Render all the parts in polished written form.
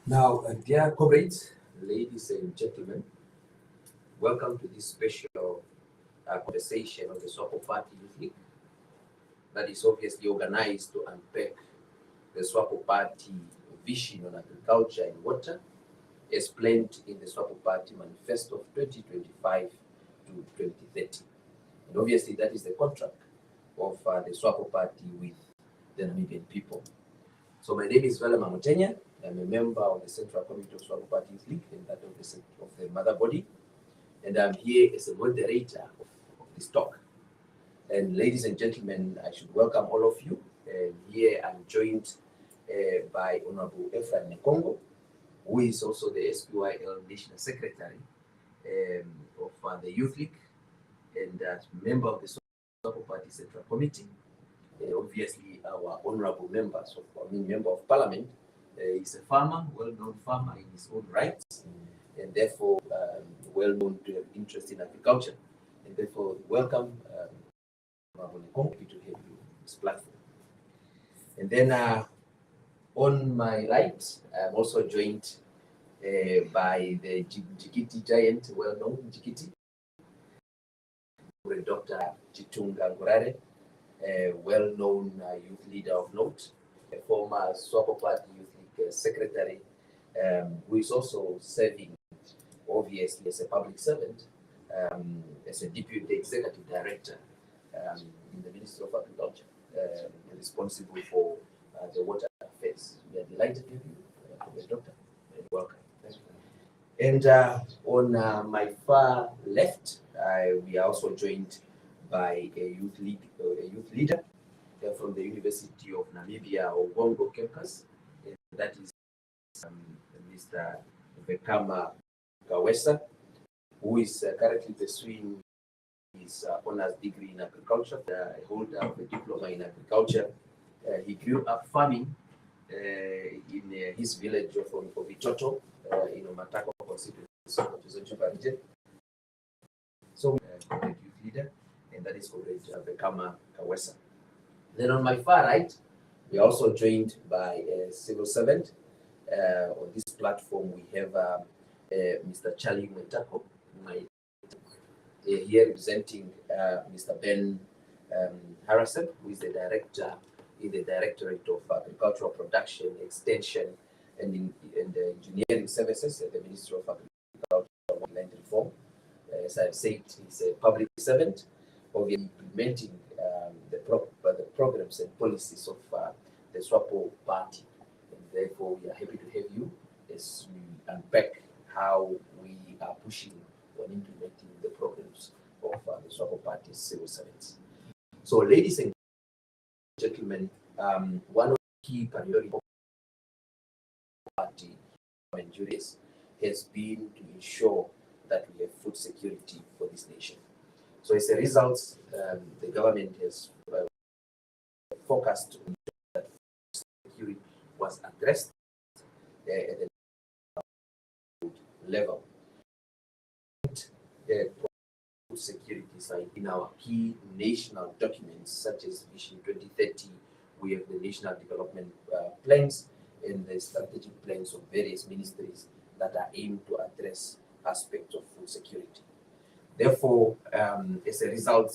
Now, dear comrades, ladies and gentlemen, welcome to this special conversation of the SWAPO Party Youth League that is obviously organized to unpack the SWAPO Party vision on agriculture and water as planned in the SWAPO Party Manifesto of 2025 to 2030. And obviously that is the contract of the SWAPO Party with the Namibian people. So my name is Wilhem Amunteya. I'm a member of the Central Committee of SWAPO Party Youth League and that of the mother body. And I'm here as a moderator of this talk. And ladies and gentlemen, I should welcome all of you. And here I'm joined by Honorable Ephraim Nekongo, who is also the SPYL National Secretary of the Youth League and member of the SWAPO Party Central Committee. Obviously, our honorable member of Parliament is a farmer, well-known farmer in his own rights, and therefore well-known to have interest in agriculture. And therefore, welcome, Honorable Nekongo, to have you on this platform. And then on my right, I'm also joined by the Jikiti giant, well-known Jikiti, Dr. Ngurare, a well-known youth leader of note, a former SWAPO Party Youth League secretary, who is also serving, obviously, as a public servant, as a deputy executive director in the Ministry of Agriculture, responsible for the water affairs. We are delighted to have you, Doctor. Welcome. And on my far left, we are also joined by a youth leader from the University of Namibia, Ngurare campus, and that is Mr. Bekama Gawesa, who is currently pursuing his honors degree in agriculture, a holder of a diploma in agriculture. He grew up farming in his village of Itoto, in Matako constituency of the region. So, a youth leader, and that is Comrade Bekama Kawesa. Then on my far right, we are also joined by a civil servant. On this platform, we have Mr. Charlie Mwetako, here representing Mr. Ben Harrison, who is the director in the Directorate of Agricultural Production, Extension, and Engineering Services at the Ministry of Agriculture and Land Reform. As I've said, he's a public servant of implementing the programs and policies of the SWAPO Party. And therefore, we are happy to have you as we unpack how we are pushing on implementing the programs of the SWAPO Party's civil servants. So, ladies and gentlemen, one of the key priorities of the party and juries has been to ensure that we have food security for this nation. So as a result, the government has focused on that food security was addressed at the level. Food security is in our key national documents such as Vision 2030. We have the national development plans and the strategic plans of various ministries that are aimed to address aspects of food security. Therefore, as a result,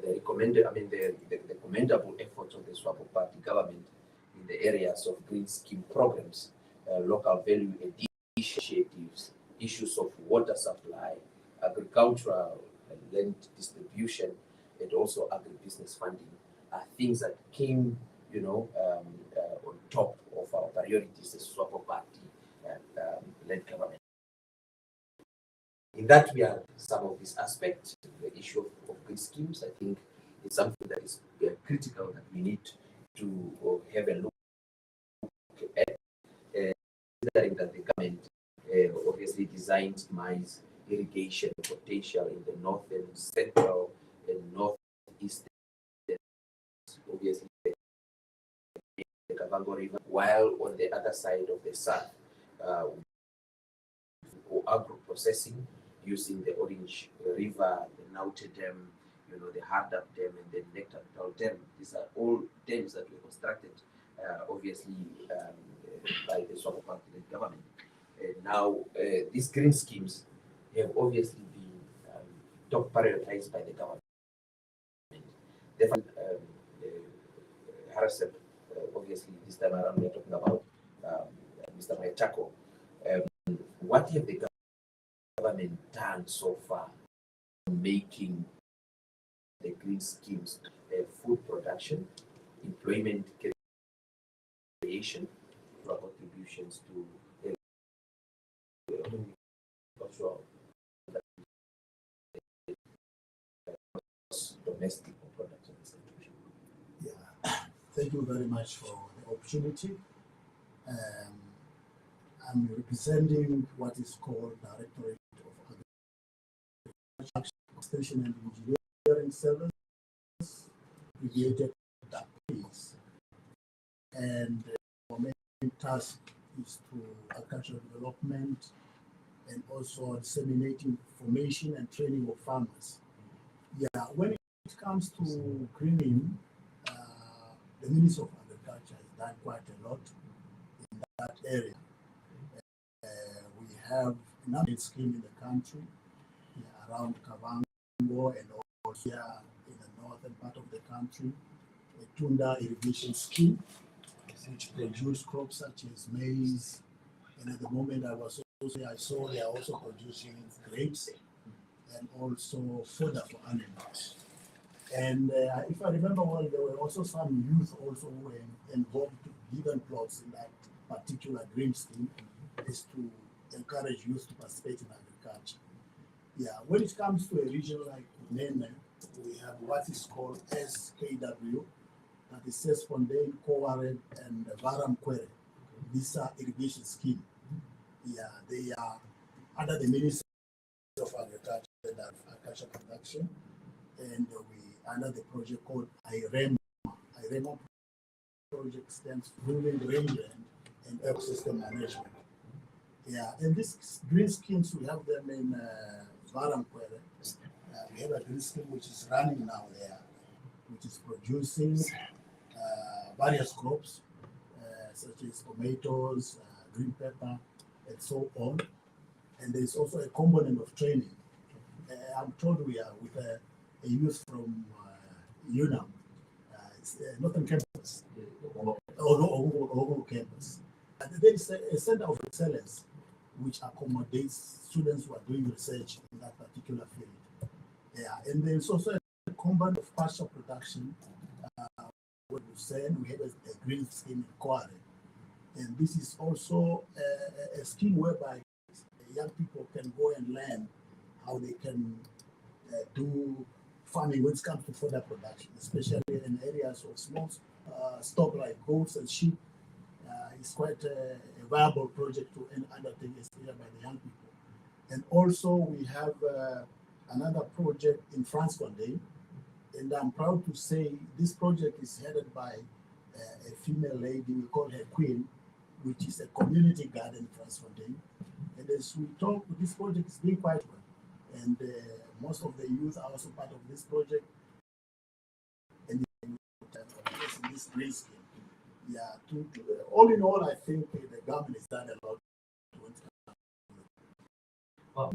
the commendable efforts of the SWAPO Party government in the areas of green scheme programs, local value initiatives, issues of water supply, agricultural land distribution, and also agribusiness funding are things that came, on top of our priorities as SWAPO Party led government. In that, we have some of these aspects. The issue of green schemes, I think, is something that is critical that we need to have a look at. Considering that the government obviously designed mines irrigation potential in the north and central and northeast, obviously the Kavango River, while on the other side of the south, agro processing using the Orange River, the Naute Dam, the Hardap Dam, and the Nekongo Dam. These are all dams that were constructed, obviously, by the SWAPO Party government. Now, these green schemes have obviously been top prioritized by the government. Therefore, Harrison, obviously, this time around we're talking about Mr. Metako. What have the government done so far making the green schemes food production, employment creation, contributions to domestic products of this country? Yeah, thank you very much for the opportunity. I'm representing what is called Directorate of Agriculture, Extension and Engineering Service, created that piece. And our main task is to agricultural development and also disseminating information and training of farmers. Yeah, when it comes to greening, the Ministry of Agriculture has done quite a lot in that area. We have a number of schemes in the country, around Kavango and also here in the northern part of the country, a Tunda irrigation scheme, which produce crops such as maize. And at the moment I saw they are also producing grapes and also fodder for animals. And if I remember well, there were also some youth also who were involved given plots in that particular green scheme, is to encourage youth to participate in agriculture. Yeah, when it comes to a region like Nene, we have what is called SKW, that is Sesfontein, Ngurare, and Varamkwere. These are irrigation schemes. Yeah, they are under the Ministry of Agriculture and Agriculture Production, and we under the project called IREMA. IREMA project stands for Rural Rangeland and Ecosystem Management. Yeah, and these green schemes, we have them in Varamkwere. We have a green scheme which is running now there, which is producing various crops, such as tomatoes, green pepper, and so on. And there's also a component of training. I'm told we are with a youth from UNAM, Northern Campus, Ogo Campus. And there is a center of excellence which accommodates students who are doing research in that particular field. Yeah, and there's also a component of pasture production. What we said, we have a green scheme in Ngurare. And this is also a scheme whereby young people can go and learn how they can do farming when it comes to fodder production, especially in areas of small stock like goats and sheep. It's quite a viable project to undertake, especially by the young people. And also we have another project in Fransfontein, and I'm proud to say this project is headed by a female lady, we call her Queen, which is a community garden in Fransfontein. And as we talk, this project is doing quite well. And most of the youth are also part of this project. And in this green scheme. Yeah, all in all, I think the government has done a lot. Well,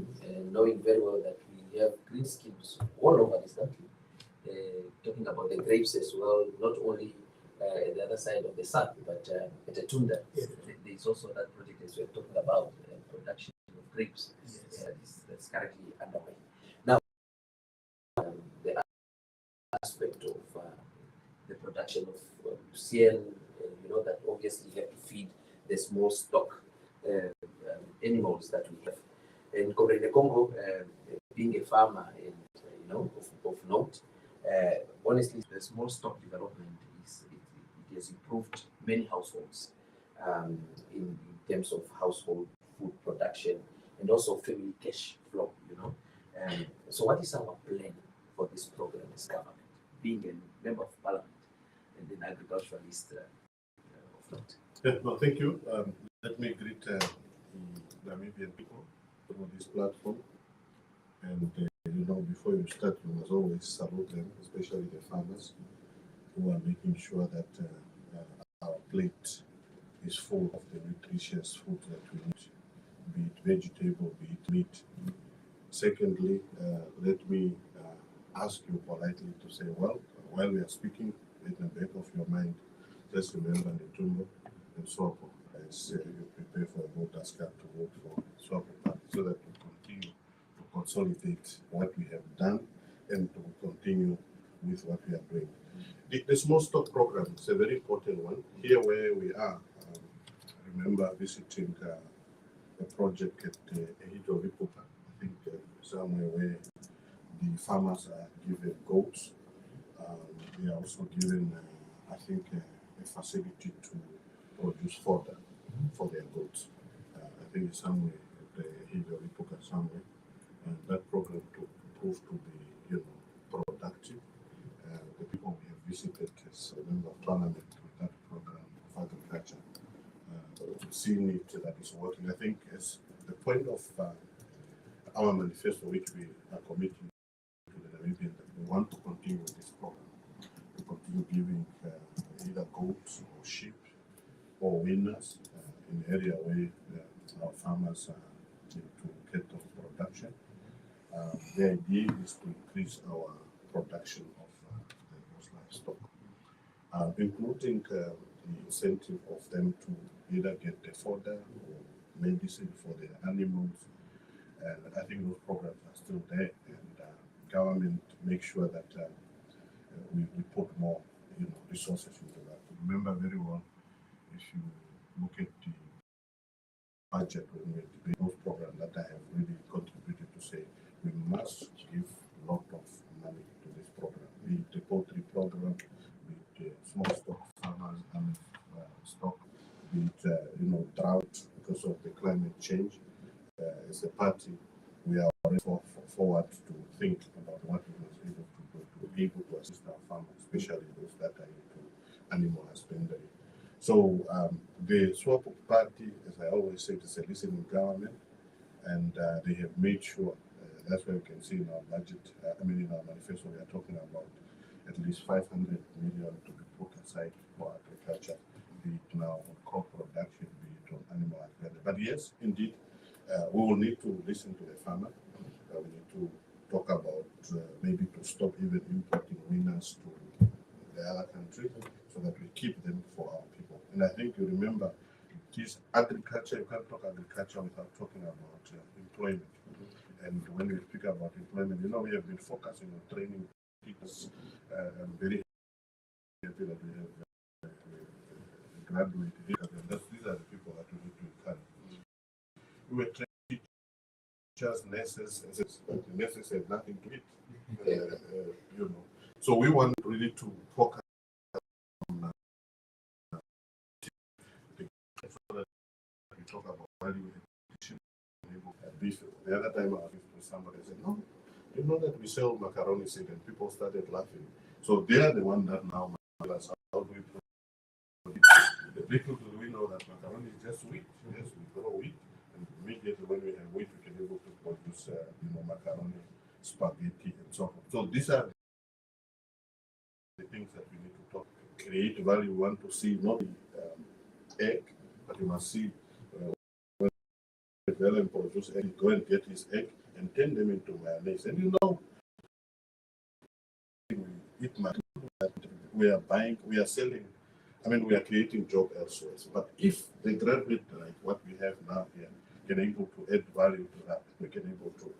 knowing very well that we have green schemes all over this country, talking about the grapes as well, not only at the other side of the sun, but at the Tunda. Yeah. There's also that project as we're talking about, production of grapes. Yes. That's currently underway. Now, the aspect of the production of CL, you know, that obviously you have to feed the small stock animals that we have. And Nekongo, being a farmer and you know of note, honestly, the small stock development it has improved many households in terms of household food production and also family cash flow. You know, so what is our plan for this program as government, being a member of parliament and an agriculturalist of note? Yeah, well, thank you. Let me greet the Namibian people through this platform. And, you know, before you start, you must always salute them, especially the farmers who are making sure that our plate is full of the nutritious food that we need be it vegetable, be it meat. Secondly, let me ask you politely to say, well, while we are speaking, in the back of your mind, just remember Nekongo and SWAPO as you prepare for a voters card to vote for SWAPO Party, so that we continue to consolidate what we have done and to continue with what we are doing. The small stock program is a very important one. Here where we are, remember visiting a project at Ehido Ripopa, I think somewhere where the farmers are given goats. They are also given, I think, a facility to produce fodder for their goats. I think it's somewhere at Ehido Ripopa somewhere, and that program proved to be, productive. The people we have visited as a member of parliament with that program of agriculture, seeing it that is working. I think as the point of our manifesto, which we are committing to the Namibian, that we want to continue with this program. We continue giving either goats or sheep or winners in the area where our farmers need to get of production. The idea is to increase our production of those livestock, including the incentive of them to either get the fodder or medicine for their animals. And I think those programs are still there, and government make sure that we put more, resources into that. Remember very well, if you look at the budget when we debate those programs, that I have really contributed to say we must give a lot of money to this program, be it the poultry program, be it the small stock farmers stock, be it drought because of the climate change. As a party, we are already forward to think about what we must be able to do to be able to assist our farmers, especially those that are into animal husbandry. So the SWAPO Party, as I always say, is a listening government, and they have made sure, that's why you can see in our budget, in our manifesto, we are talking about at least 500 million to be put aside for agriculture, be it now on crop production, be it on animal husbandry. But yes, indeed, we will need to listen to the farmer. We need to talk about maybe to stop even importing winners to the other country so that we keep them for our people. And I think you remember, this agriculture, you can't talk agriculture without talking about employment. And when we speak about employment, we have been focusing on training people. I'm very happy that we have graduated. These are the people that we need to encourage. We were training teachers, nurses, but the nurses had nothing to eat, So we want really to focus on so that we talk about value addition. The other time I was with somebody, I said, no, you know that we sell macaroni seed, and people started laughing. So they are the one that now us how do we produce. The people do we know that macaroni is just wheat. Yes, we grow wheat. And immediately when we have wheat, we can be able to produce, macaroni, spaghetti, and so on. So these are the things that we need to talk. Create value. We want to see not the egg, but you must see when Wilhem produce egg, go and get his egg and turn them into mayonnaise. And we eat we are buying, we are selling. We are creating job elsewhere. But if the graduate, like what we have now here, can able to add value to that, we can able to,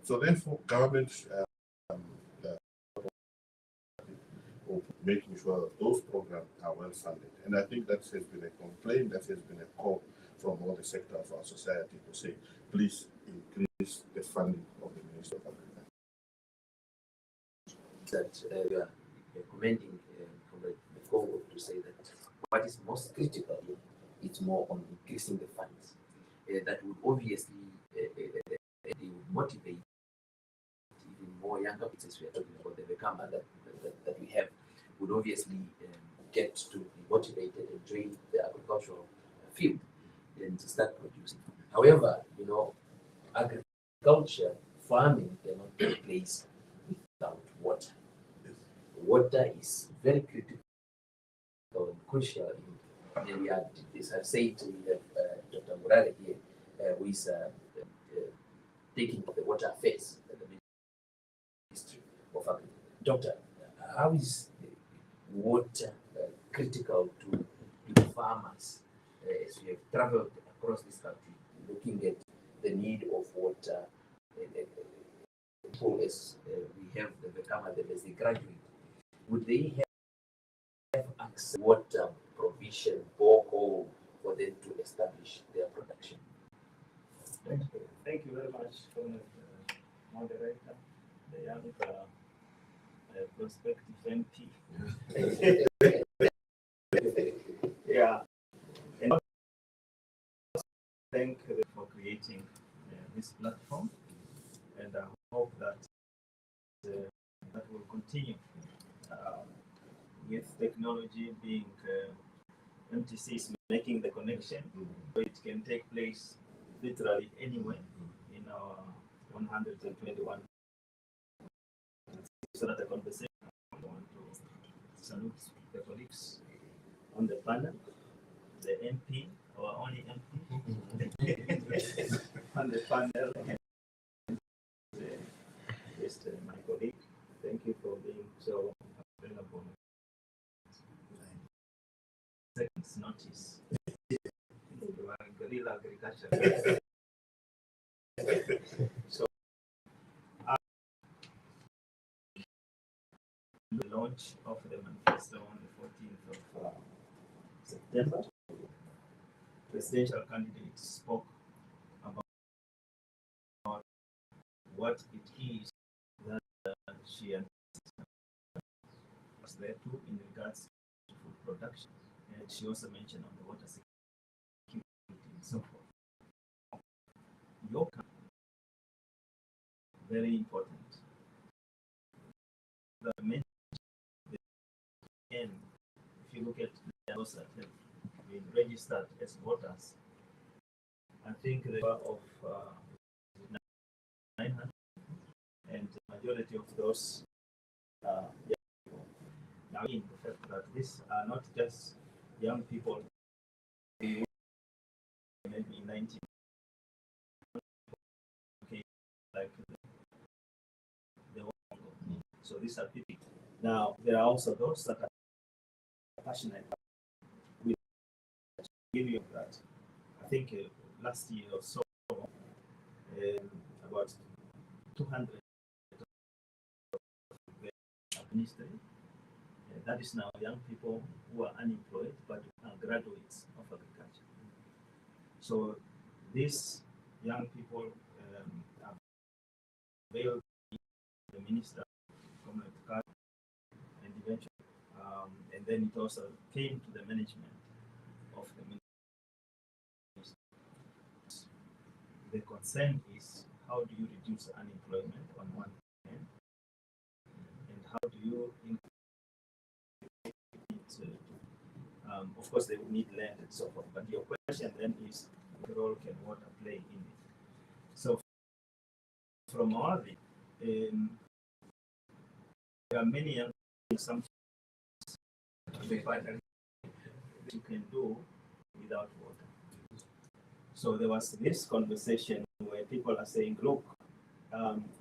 So therefore, government making sure that those programs are well funded. And I think that has been a complaint, that has been a call from all the sector of our society to say, please increase the funding of the Ministry of Agriculture. That we are commending Comrade Nekongo to say that what is most critical, it's more on increasing the funds. That would obviously they would motivate even more younger people. We are talking about the Bekamba that we have, would obviously get to be motivated and join the agricultural field and to start producing. However, agriculture, farming cannot take place without water. Water is very critical and crucial. And we are, as I've said, we have Dr. Ngurare here, who is taking the water affairs at the Ministry of Agriculture. Doctor, how is water critical to farmers as we have traveled across this country, looking at the need of water? As we have the Bekama, as they graduate, would they have access to water provision borehole for them to establish their production? Thank you very much for the moderator, the young prospective MP. Yeah, and thank you for creating this platform, and I hope that that will continue with technology being MTCs making the connection, so it can take place literally anywhere in our 121. So that the conversation, I want to salute the colleagues on the panel, the MP, our only MP, on the panel, and my colleague. Thank you for being so available. Seconds notice. You are guerrilla agriculture. So, the launch of the manifesto on the 14th of September, presidential candidates spoke about what it is that she was there to in regards to food production. And she also mentioned on the water security and so forth. Your country, very important. The main, and if you look at those that have been registered as voters, I think the number of 900, and the majority of those young people. Now, in the fact that these are not just young people, maybe 19, okay, like the so these are people. Now, there are also those that are passionate. We give you that. I think last year or so, about 200 ministry. That is now young people who are unemployed but are graduates of agriculture. So these young people are available to the minister, and eventually, and then it also came to the management of the minister. The concern is, how do you reduce unemployment on one hand, and how do you increase of course they will need land and so forth, but your question then is, what role can water play in it? So from our view, there are many young assumptions you can do without water. So there was this conversation where people are saying, look,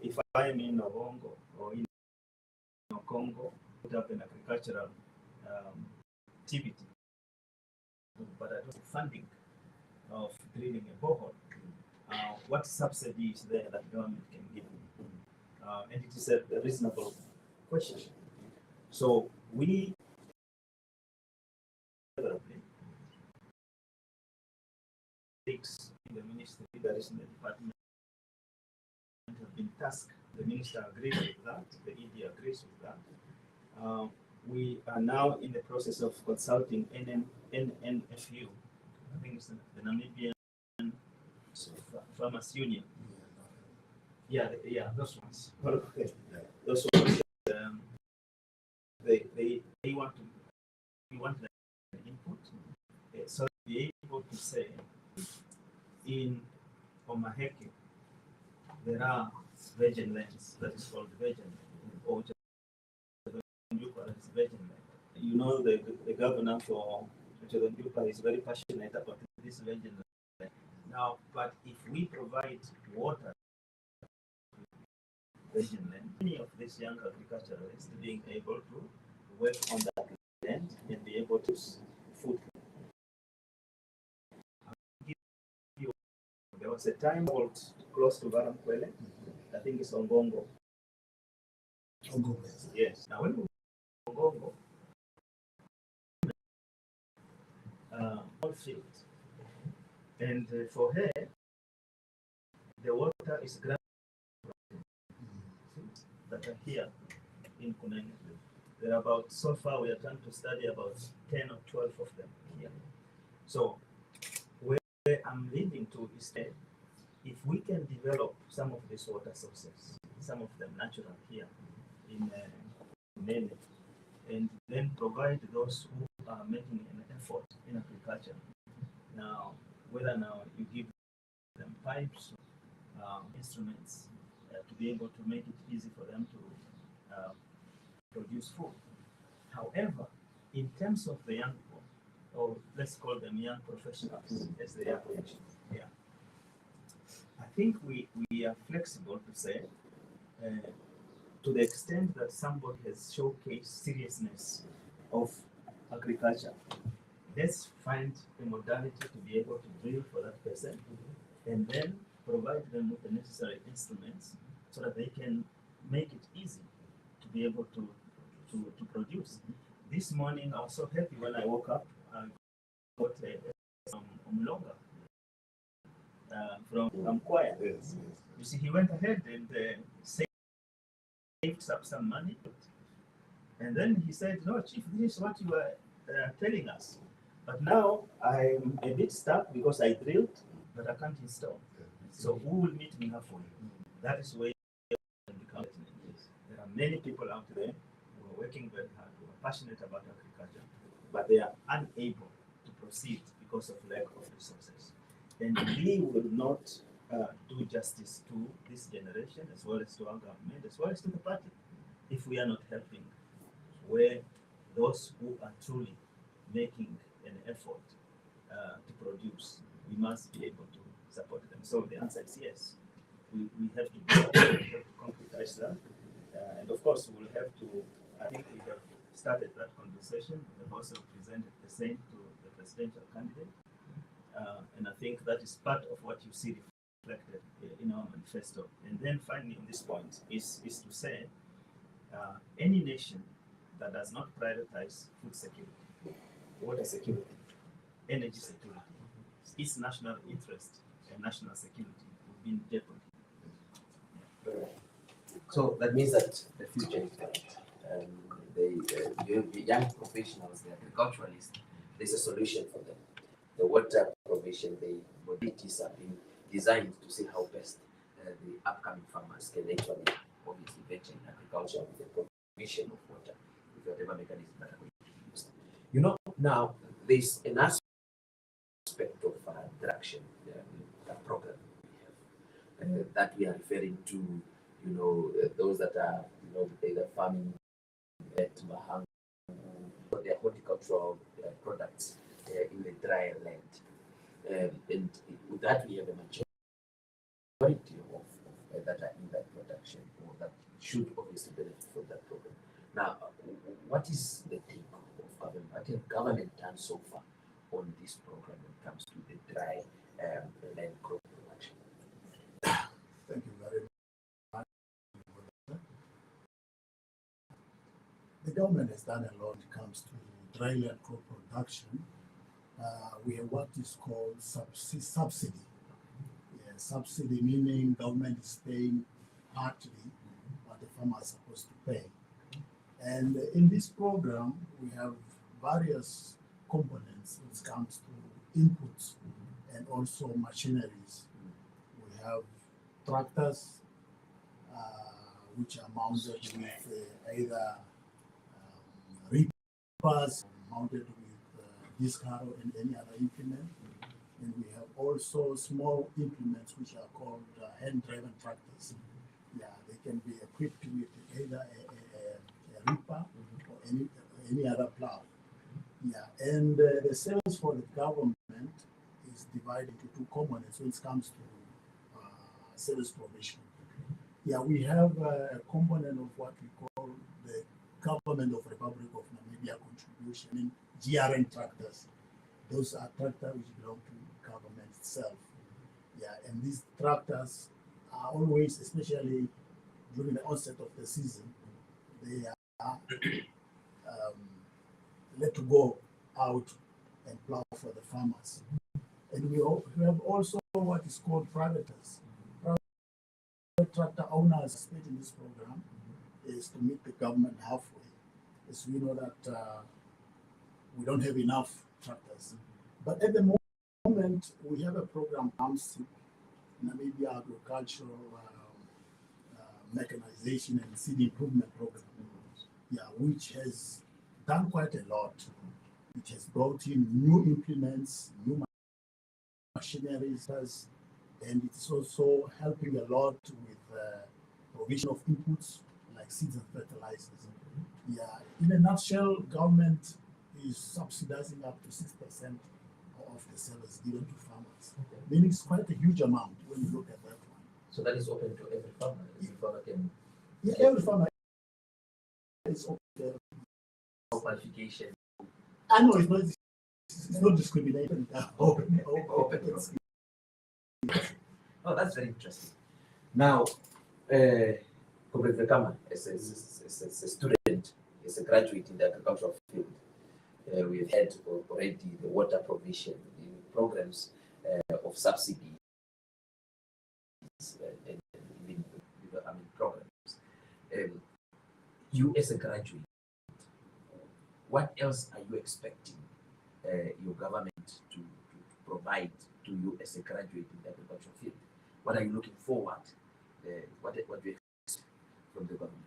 if I am in Nekongo or in Nekongo, put up an agricultural activity, but I don't have funding of drilling a borehole. What subsidy is there that government can give me? And it is a reasonable question. So we in the ministry that is in the department have been tasked. The minister agrees with that, the ED agrees with that. We are now in the process of consulting NNFU. I think it's the Namibian Farmers Union. Yeah, those ones. Okay. Those ones. They want to. We want their input, so be able to say in Omaheke there are virgin lands that is called virgin land, or that is virgin land. You know, the governor for Njupa is very passionate about this virgin land. Now, but if we provide water, many of these young agriculturalists being able to work on that land and be able to use food. There was a time close to Varamkwele, I think it's Ongongo. Yes. Now when we Ongongo, all field, and for her, the water is ground that are here in Kunene. There are about, so far we are trying to study about 10 or 12 of them here. So where I'm leading to is that if we can develop some of these water sources, some of them natural here in Kunene, and then provide those who are making an effort in agriculture. Now, whether now you give them pipes, instruments, to be able to make it easy for them to produce food. However, in terms of the young people, or let's call them young professionals, as they are mentioned here, I think we are flexible to say, to the extent that somebody has showcased seriousness of agriculture, let's find a modality to be able to drill for that person, and then provide them with the necessary instruments so that they can make it easy to be able to produce. This morning I was so happy when I woke up and got some umlonga from choir. Yes. You see, he went ahead and saved up some money, and then he said, "No, Chief, this is what you were telling us. But now I'm a bit stuck because I drilled, but I can't install. So who will meet me halfway?" That is where there are many people out there who are working very hard, who are passionate about agriculture, but they are unable to proceed because of lack of resources. And we will not do justice to this generation, as well as to our government, as well as to the party, if we are not helping where those who are truly making an effort to produce, we must be able to support them. So the answer is yes. We have to do that. We have to concretize that. And of course, we'll have to, I think we have started that conversation. We have also presented the same to the presidential candidate. And I think that is part of what you see reflected in our manifesto. And then finally, on this point, is to say, any nation that does not prioritize food security, water security, energy security, its national interest and national security will be in jeopardy. So that means that the future is bright. The young professionals, the agriculturalists, there's a solution for them. The water provision, the modalities are being designed to see how best the upcoming farmers can actually obviously venture in agriculture with the provision of water, with whatever mechanism that are going to be used. You know, now there's an aspect of traction program we have that we are referring to. You know, those that are, you know, either farming at Mahang, or their horticultural products in the dry land. And with that, we have a majority of that are in that production, or that should obviously benefit from that program. Now, what is the take of government? What has government done so far on this program when it comes to the dry land crop production? Thank you very much. The government has done a lot when it comes to dry land crop production. We have what is called subsidy. Yeah, subsidy meaning government is paying partly what the farmer is supposed to pay. And in this program, we have various components when it comes to inputs and also machineries. We have tractors, which are mounted with either reapers, mounted with disc harrow and any other implement. And we have also small implements which are called hand-driven tractors. Yeah, they can be equipped with either a reaper or any other plow. Yeah, and the sales for the government is divided into two components when it comes to service provision. Yeah, we have a component of what we call the Government of Republic of Namibia contribution in GRN tractors. Those are tractors which belong to government itself. Yeah, and these tractors are always, especially during the onset of the season, they are let to go out and plow for the farmers. And we have also what is called privaters. Private tractor owners participate in this program is to meet the government halfway. As we know that we don't have enough tractors. But at the moment, we have a program, Namibia Agricultural Mechanization and Seed Improvement Program, yeah, which has done quite a lot. It has brought in new implements, new machineries, and it's also helping a lot with provision of inputs like seeds and fertilizers. Yeah, in a nutshell, government is subsidizing up to 6% of the service given to farmers. Okay. Meaning it's quite a huge amount when you look at that one. So that is open to every farmer. Every farmer can. Yeah, every farmer is open to every No qualification. I know it's not discrimination. Open. Oh, that's very interesting. Now, Comrade Vekama, as a student, as a graduate in the agricultural field, we've had already the water provision in programs of subsidies and even programs. You as a graduate, what else are you expecting your government to provide to you as a graduate in the agricultural field? What are you looking forward? What do you expect from the government?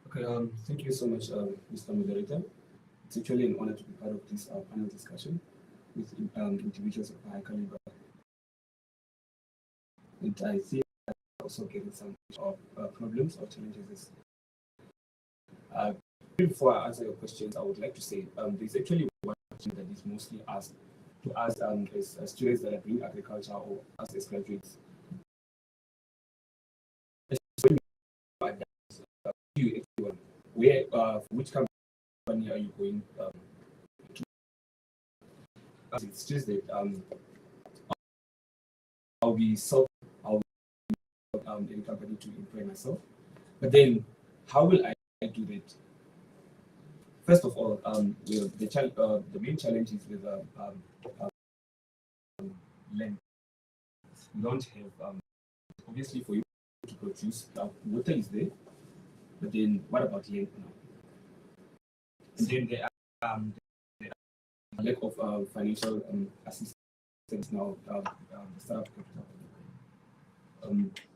Okay, thank you so much, Mr. Moderator. It's actually an honor to be part of this panel discussion with individuals of high caliber. And I think I'm also getting some problems or challenges. Before I answer your questions, I would like to say there's actually one question that is mostly asked to us as students that are doing agriculture or us as graduates. Where, which company are you going to? It's just that I'll be any company to employ myself. But then, how will I do that? First of all, the main challenge is with land. We don't have, obviously, for you to produce, water is there, but then what about land now? And then there are lack of financial assistance now, startup capital.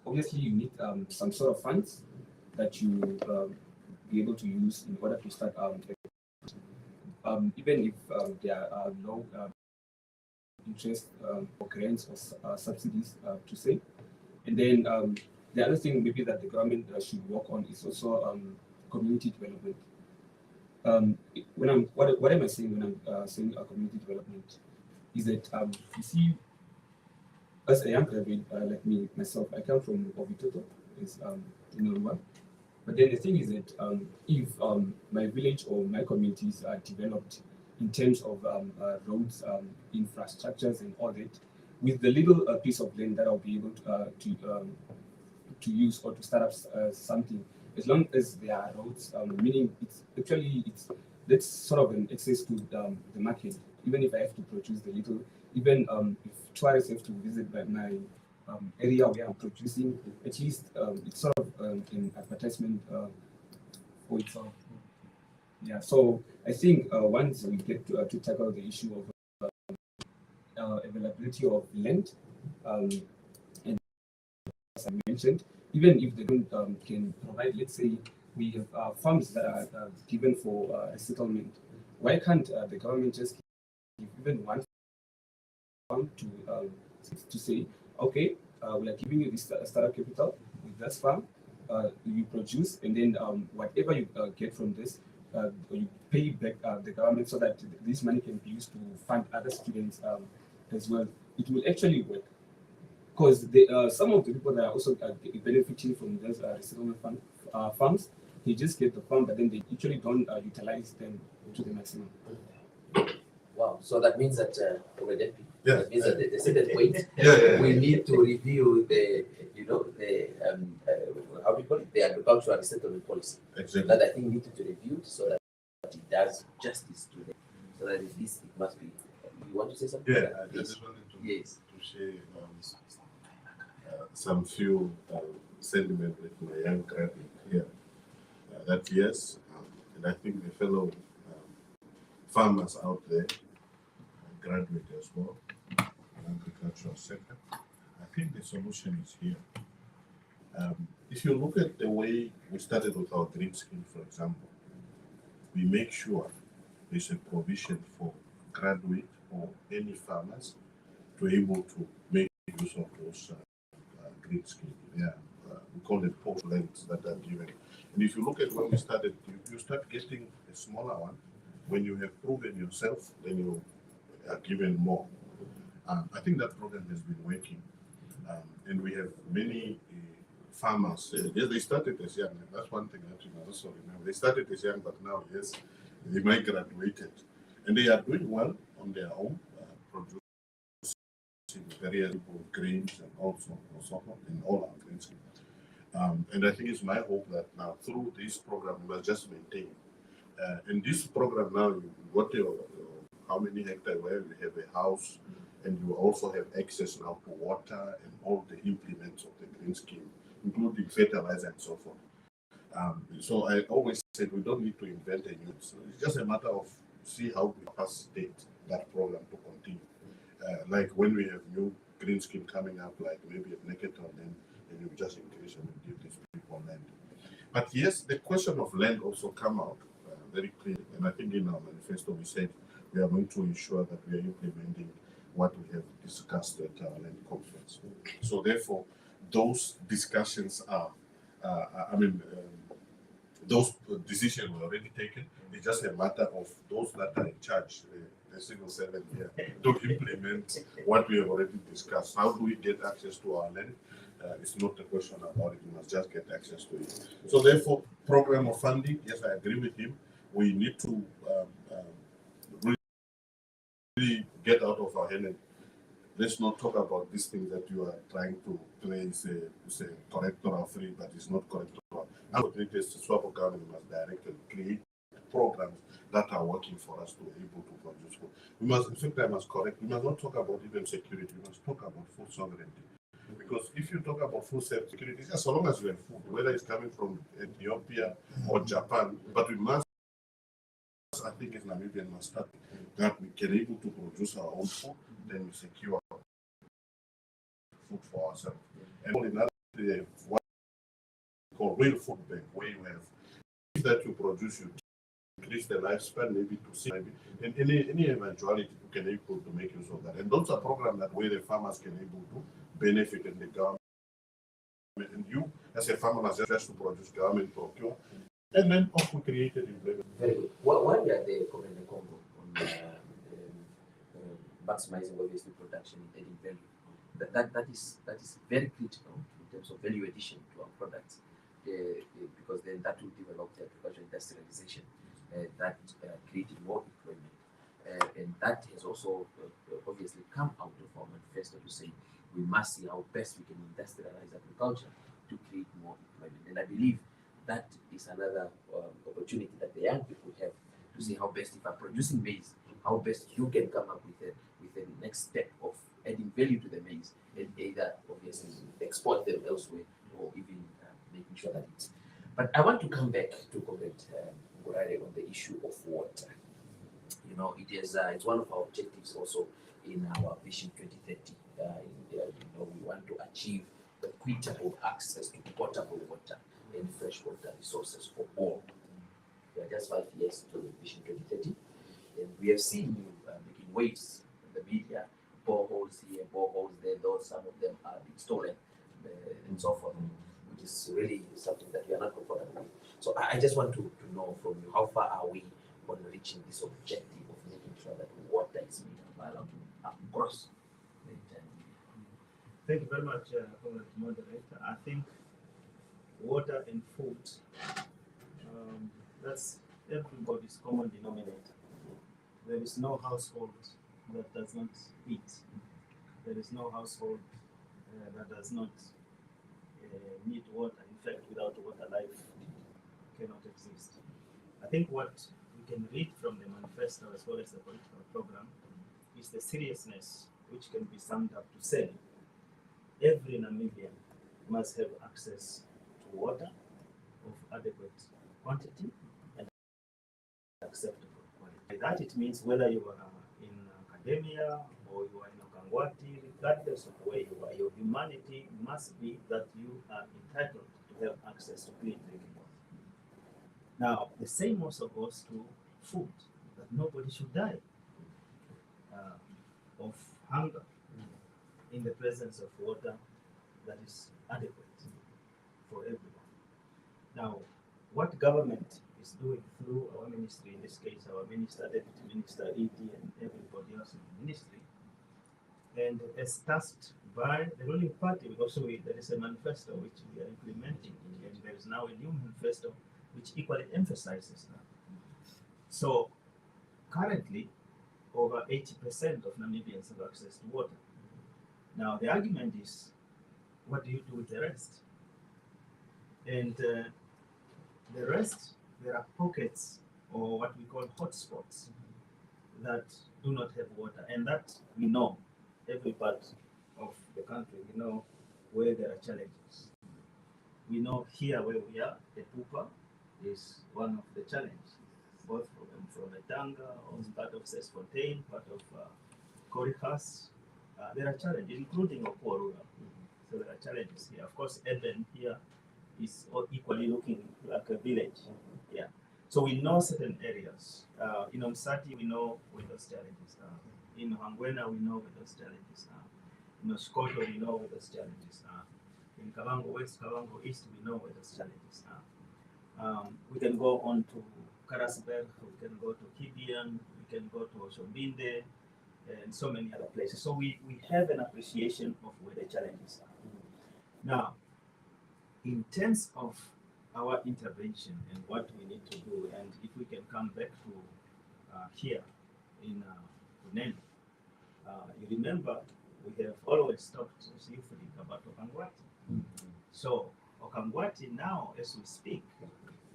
Obviously, you need some sort of funds that you be able to use in order to start even if there are no interest or grants or subsidies to say. And then the other thing maybe that the government should work on is also community development. What am I saying when I'm saying community development? Is that you see, as a young graduate like me myself, I come from Ovitoto, is in Uruguay. But then the thing is that if my village or my communities are developed in terms of roads, infrastructures, and all that, with the little piece of land that I'll be able to use or to start up something, as long as there are roads, meaning it's that's sort of an access to the market. Even if I have to produce the little, even if tourists have to visit my area where I'm producing, at least it's sort of an advertisement for itself. Yeah, so I think once we get to tackle the issue of availability of land, and as I mentioned, even if they don't can provide, let's say we have farms that are given for a settlement, why can't the government just give even one farm to say, okay, we are giving you this startup capital with that farm, you produce, and then whatever you get from this, or you pay back the government so that this money can be used to fund other students as well. It will actually work because some of the people that are also benefiting from those resettlement funds, they just get the fund, but then they actually don't utilize them to the maximum. Wow, so that means that Yeah. that means that the second point, Yeah. we need to review the, how do you call it, the agricultural resettlement policy. Exactly. That I think needed to be reviewed so that it does justice to them. So that at least it must be. You want to say something? Yeah, I just wanted to share some few sentiment with my young graduate here. That yes, and I think the fellow farmers out there, graduate as well, agricultural sector. I think the solution is here. If you look at the way we started with our green scheme, for example, we make sure there's a provision for graduate or any farmers to be able to make use of those green scheme. Yeah, we call it post lands that are given. And if you look at when we started, you start getting a smaller one. When you have proven yourself, then you are given more. I think that program has been working, and we have many farmers. They started as young. And that's one thing that you must also remember. They started as young, but now, yes, they might graduated, and they are doing well on their own, producing various grains and also in all our grains. And I think it's my hope that now through this program we must just maintain. In this program now, you got how many hectares where you have a house, and you also have access now to water and all the implements of the green scheme, including fertilizer and so forth. So I always said we don't need to invent a new. So it's just a matter of see how we facilitate that program to continue. Like when we have new green scheme coming up, like maybe at Nekongo, then you just increase and give these people land. But yes, the question of land also come out very clearly. And I think in our manifesto we said we are going to ensure that we are implementing what we have discussed at our land conference. So therefore, those discussions are, those decisions were already taken. It's just a matter of those that are in charge, the civil servant here, to implement what we have already discussed. How do we get access to our land? It's not a question about it. We must just get access to it. So therefore, program of funding, yes, I agree with him. We need to really get out of our head and let's not talk about these things that you are trying to play. It's a correctoral free, but it's not correctoral. I think the SWAPO government must directly create programs that are working for us to be able to produce food. We must, in fact, I must correct, we must not talk about even security, we must talk about food sovereignty. Because if you talk about food security, just so long as you have food, whether it's coming from Ethiopia or Japan, but we must, I think as Namibian must start that we can able to produce our own food, then we secure food for ourselves. And another what we call real food bank, where you have that you produce, you increase the lifespan, maybe to see, maybe, and any eventuality you can able to make use of that. And those are programs that where the farmers can able to benefit in the government. And you, as a farmer, must just to produce government procure, and then also created employment. Very good. While we are there, Nekongo, on maximizing obviously production and adding value, that is very critical in terms of value addition to our products, because then that will develop the agricultural industrialization, that creating more employment, and that has also obviously come out of our manifesto to say we must see how best we can industrialize agriculture to create more employment. And I believe that is another opportunity that the young people have to see how best, if I'm producing maize, how best you can come up with the next step of adding value to the maize and either obviously export them elsewhere or even making sure that it's. But I want to come back to comment Ngurare on the issue of water. It is it's one of our objectives also in our Vision 2030. We want to achieve equitable access to potable water and freshwater resources for all. We are just 5 years to the Vision 2030, and we have seen you making waves in the media, boreholes here, boreholes there, though some of them are being stolen and so forth, which is really something that we are not comfortable with. So I just want to know from you, how far are we on reaching this objective of making sure that water is being available across the entire area? Thank you very much, Comrade Moderator. I think water and food, that's everybody's common denominator. There is no household that does not eat. There is no household that does not need water. In fact, without water, life cannot exist. I think what we can read from the manifesto as well as the political program is the seriousness, which can be summed up to say every Namibian must have access to water of adequate quantity and acceptable quality. By that it means whether you are in academia or you are in Okangwati, regardless of where you are, your humanity must be that you are entitled to have access to clean drinking water. Now, the same also goes to food, that nobody should die of hunger in the presence of water that is adequate for everyone. Now, what government is doing through our ministry, in this case, our minister, deputy minister, ED, and everybody else in the ministry, and as tasked by the ruling party, because there is a manifesto which we are implementing, and there is now a new manifesto which equally emphasizes that. So, currently, over 80% of Namibians have access to water. Now, the argument is, what do you do with the rest? And the rest, there are pockets, or what we call hotspots, that do not have water. And that we know, every part of the country, we know where there are challenges. We know here where we are, the Pupa is one of the challenges, both from Etanga, or part of Sesfontein, part of Korihas. There are challenges, including Okuarura. So there are challenges here. Of course, Eben here is equally looking like a village. Yeah. So we know certain areas. In Omsati, we know where those challenges are. In Hangwena, we know where those challenges are. In Oshkoto, we know where those challenges are. In Kavango West, Kavango East, we know where those challenges are. We can go on to Karasberg, we can go to Kibian, we can go to Oshombinde, and so many other places. So we have an appreciation of where the challenges are. Now, in terms of our intervention and what we need to do, and if we can come back to here in Kunene, you remember we have always talked briefly about Okangwati. So Okangwati now, as we speak,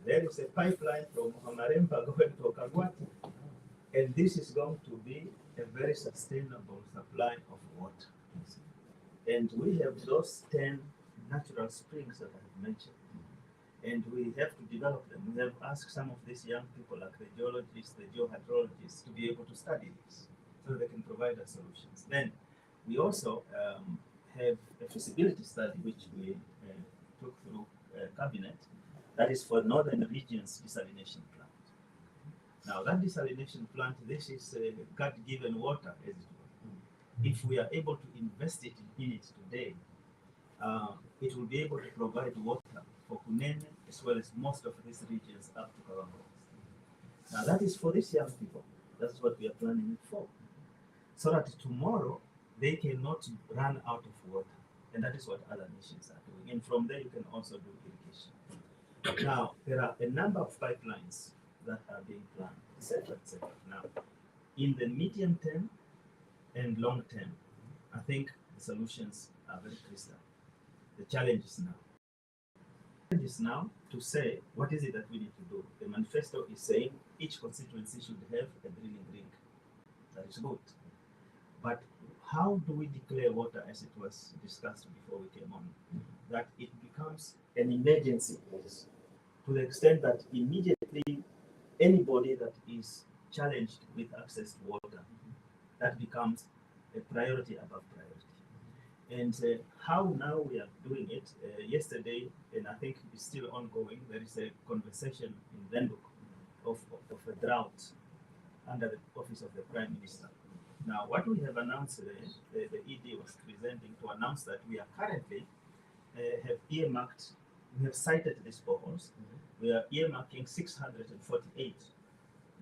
there is a pipeline from Hamaremba going to Okangwati, and this is going to be a very sustainable supply of water. And we have those 10 natural springs that I have mentioned, and we have to develop them. We have asked some of these young people, like the geologists, the geohydrologists, to be able to study this so they can provide us solutions. Then we also have a feasibility study which we took through cabinet, that is for Northern Regions desalination plant. Now that desalination plant, this is God-given water, as it were. If we are able to invest it in it today, it will be able to provide water for Kunene as well as most of these regions up to Kavango. Now that is for these young people. That's what we are planning it for. So that tomorrow they cannot run out of water. And that is what other nations are doing. And from there you can also do irrigation. Now there are a number of pipelines that are being planned, etc., etc. Now, in the medium term and long term, I think the solutions are very crystal. The challenge is now. The challenge is now to say, what is it that we need to do? The manifesto is saying each constituency should have a drilling rig. That is good. But how do we declare water, as it was discussed before we came on, that it becomes an emergency, to the extent that immediately anybody that is challenged with access to water, that becomes a priority above priority. And how now we are doing it, yesterday, and I think it's still ongoing, there is a conversation in Windhoek of a drought under the office of the Prime Minister. Now, what we have announced, the ED was presenting to announce that we are currently have earmarked we have cited these boreholes. We are earmarking 648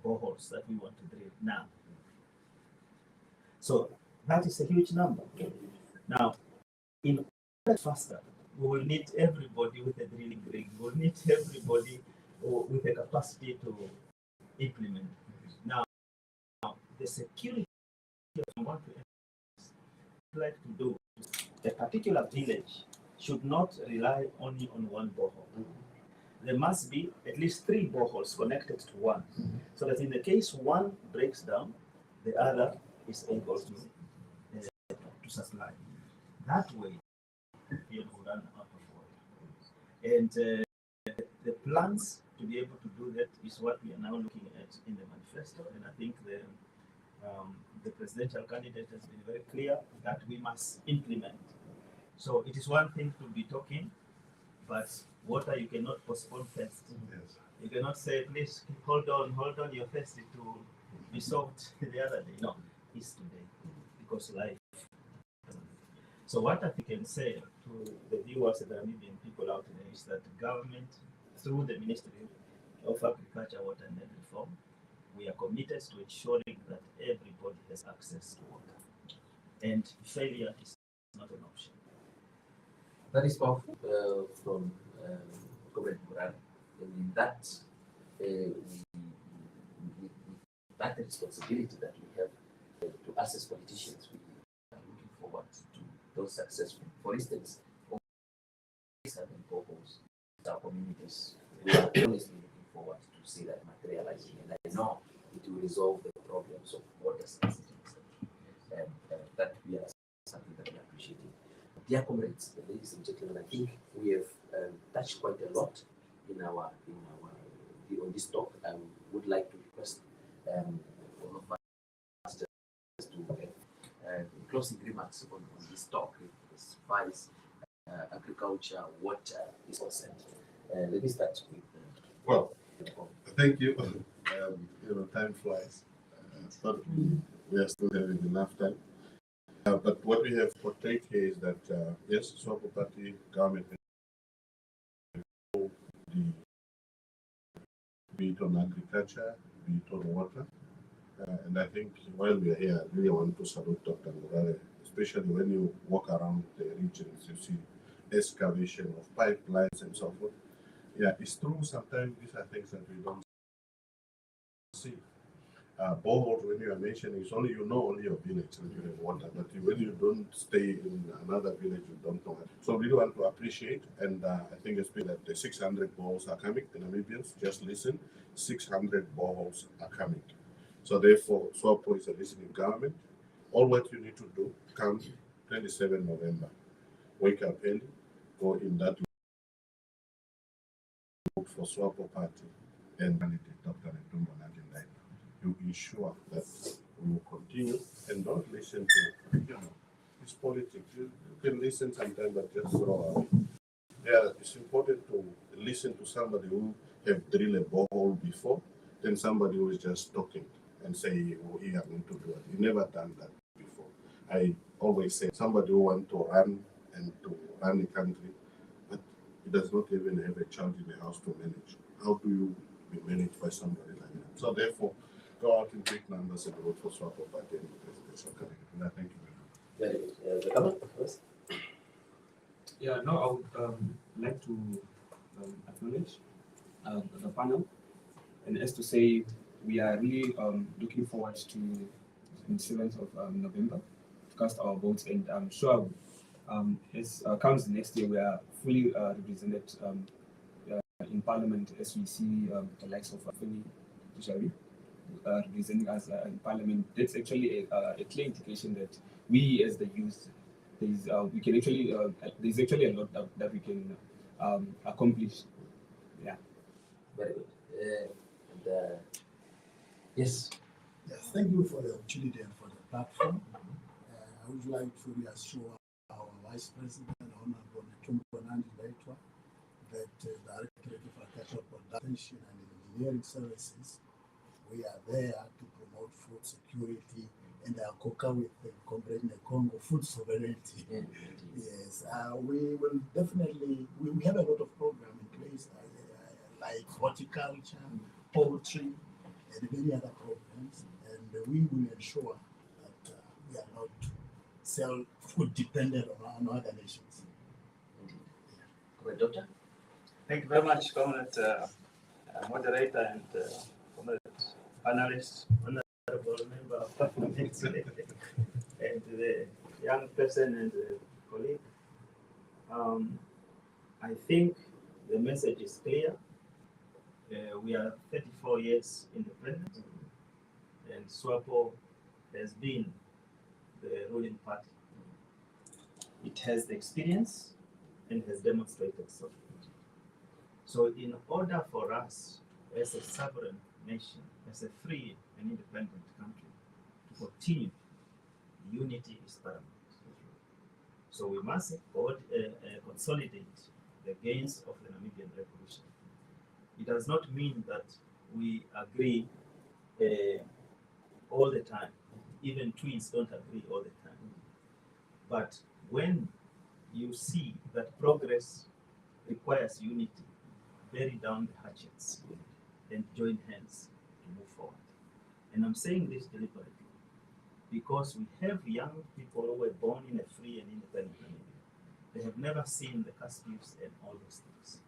boreholes that we want to drill now. So that is a huge number. Now, in order faster, we will need everybody with a drilling rig. We will need everybody with a capacity to implement. Now, the security I want to like to do, a particular village should not rely only on one borehole. There must be at least 3 boreholes connected to one, so that in the case one breaks down, the other is able to supply. That way, you will run out of water. And the plans to be able to do that is what we are now looking at in the manifesto, and I think the presidential candidate has been very clear that we must implement. So it is one thing to be talking, but water you cannot postpone first. Yes. You cannot say, please hold on your first to be solved the other day. No, it's today, because life. So what I can say to the viewers and the Namibian people out there is that the government, through the Ministry of Agriculture, Water and Land Reform, we are committed to ensuring that everybody has access to water. And failure is not an option. That is powerful from Comrade Ngurare. And in that, with that responsibility that we have to us as politicians, we are looking forward to those successful. For instance, having boreholes in our communities, we are honestly looking forward to see that materializing. And I know it will resolve the problems of water scarcity, and that we are something that we are appreciating. Dear comrades, ladies and gentlemen, I think we have touched quite a lot in our on this talk. I would like to request all of us just to have closing remarks on this talk as far as agriculture, water is concerned. Let me start with. Well, thank you. Time flies. We are still having enough time. But what we have portrayed here is that, yes, SWAPO Party government, be it on agriculture, be it on water. And I think while we are here, I really want to salute Dr. Ngurare, especially when you walk around the regions, you see excavation of pipelines and so forth. Yeah, it's true. Sometimes these are things that we don't see. Boreholes, when you are mentioning, it's only only your village when you have water, but when you don't stay in another village, you don't know it. So we want to appreciate, and I think it's been that the 600 boreholes are coming. The Namibians, just listen, 600 boreholes are coming. So therefore, SWAPO is a listening government. All what you need to do, come 27 November, wake up early, go in that vote for SWAPO Party and candidate Dr. Nekongo. You ensure that we will continue and don't listen to, it's politics. You can listen sometimes, but just throw away. Yeah, it's important to listen to somebody who have drilled a borehole before than somebody who is just talking and say, oh, he are going to do it. He never done that before. I always say somebody who want to run the country, but he does not even have a child in the house to manage. How do you be managed by somebody like that? So therefore, go out in big numbers and vote for SWAPO Party and the presidential candidate. And I thank you very much. Very good. Yeah, no, I would like to acknowledge the panel, and as to say, we are really looking forward to the 7th of November to cast our votes, and I'm sure as comes next year, we are fully represented in Parliament as we see the likes of Ephraim representing us in Parliament. That's actually a clear indication that we as the youth, we can actually there's actually a lot that we can accomplish. Yeah. Very good. Yes. Yes, thank you for the opportunity and for the platform. I would like to reassure our Vice President, Honorable Nekongo, that the Directorate of Agricultural Production and Engineering Services, we are there to promote food security and Koka with Comrade Nekongo, food sovereignty. Yeah. Yes, we will definitely, we have a lot of programs in place, like horticulture, poultry, and many other programs, and we will ensure that we are not self-food dependent on other nations. Indeed. Doctor? Thank you very much, Comrade Moderator and Comrade Panelist, Honorable Member of Parliament, and the young person and the colleague. I think the message is clear. We are 34 years independent, and SWAPO has been the ruling party. It has the experience and has demonstrated so. So in order for us as a sovereign nation, as a free and independent country, to continue, unity is paramount. So we must consolidate the gains of the Namibian revolution. It does not mean that we agree all the time. Even twins don't agree all the time. But when you see that progress requires unity, bury down the hatchets and join hands to move forward. And I'm saying this deliberately because we have young people who were born in a free and independent Namibia. They have never seen the customs and all those things.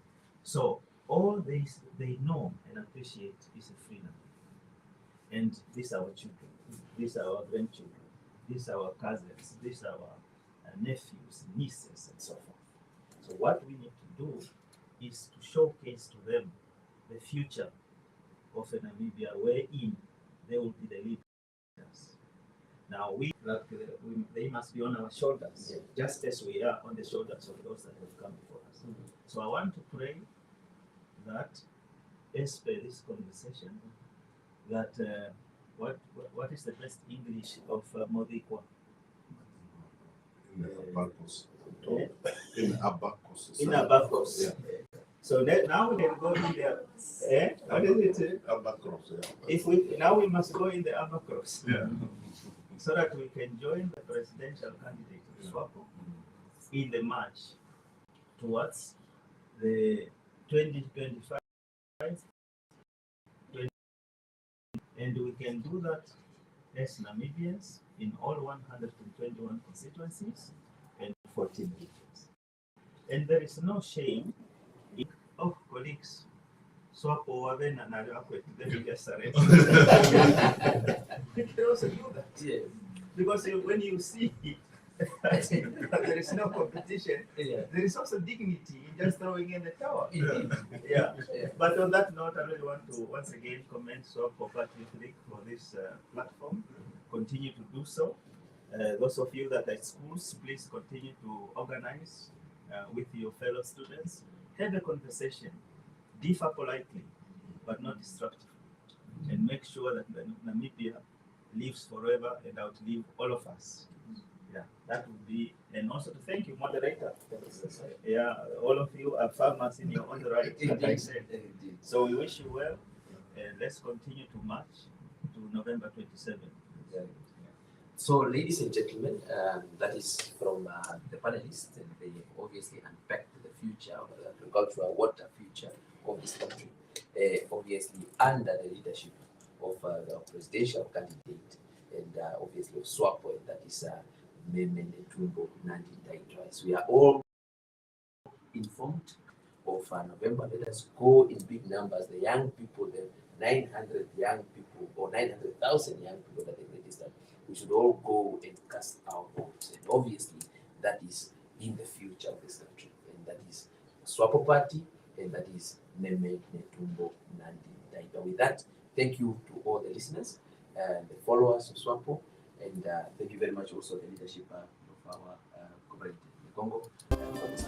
So all this they know and appreciate is a free Namibia. And these are our children, these are our grandchildren, these are our cousins, these are our nephews, nieces, and so forth. So what we need to do is to showcase to them the future of a Namibia wherein they will be the leaders. Now they must be on our shoulders, just as we are on the shoulders of those that have come before us. So I want to pray that as per this conversation, that what is the best English of Modikwa? In abacus. In abacus. In abacus. Yeah. So now we can go in the what is it? Abacus. Yeah. If we must go in the abacus. Yeah. So that we can join the presidential candidate of SWAPO in the march towards the 2025, and we can do that as Namibians in all 121 constituencies and 14 regions. And there is no shame in colleagues. SWAPO then we just surrender. We can also do that. Yeah. Because when you see there is no competition, there is also dignity in just throwing in the tower. Yeah. But on that note, I really want to once again commend SWAPO Party for this platform. Continue to do so. Those of you that are at schools, please continue to organize with your fellow students. Have a conversation. Differ politely, but not destructively. And make sure that Namibia lives forever and outlive all of us. Yeah, that would be, and also to thank you, moderator. Yeah, all of you are farmers in your own right, like I said. So we wish you well, and let's continue to march to November 27th. Yeah. So, ladies and gentlemen, that is from the panelists, and they obviously unpacked the future of the agricultural water future of this country, obviously under the leadership of the presidential candidate, and obviously of SWAPO, and that is Nekongo. So we are all informed of November. Let us go in big numbers. The young people, the 900 young people, or 900,000 young people that have registered, we should all go and cast our votes. And obviously, that is in the future of this country, and that is SWAPO Party, and that is Nekongo. With that, thank you to all the listeners and the followers of SWAPO, and thank you very much also the leadership of our comrade Nekongo for this.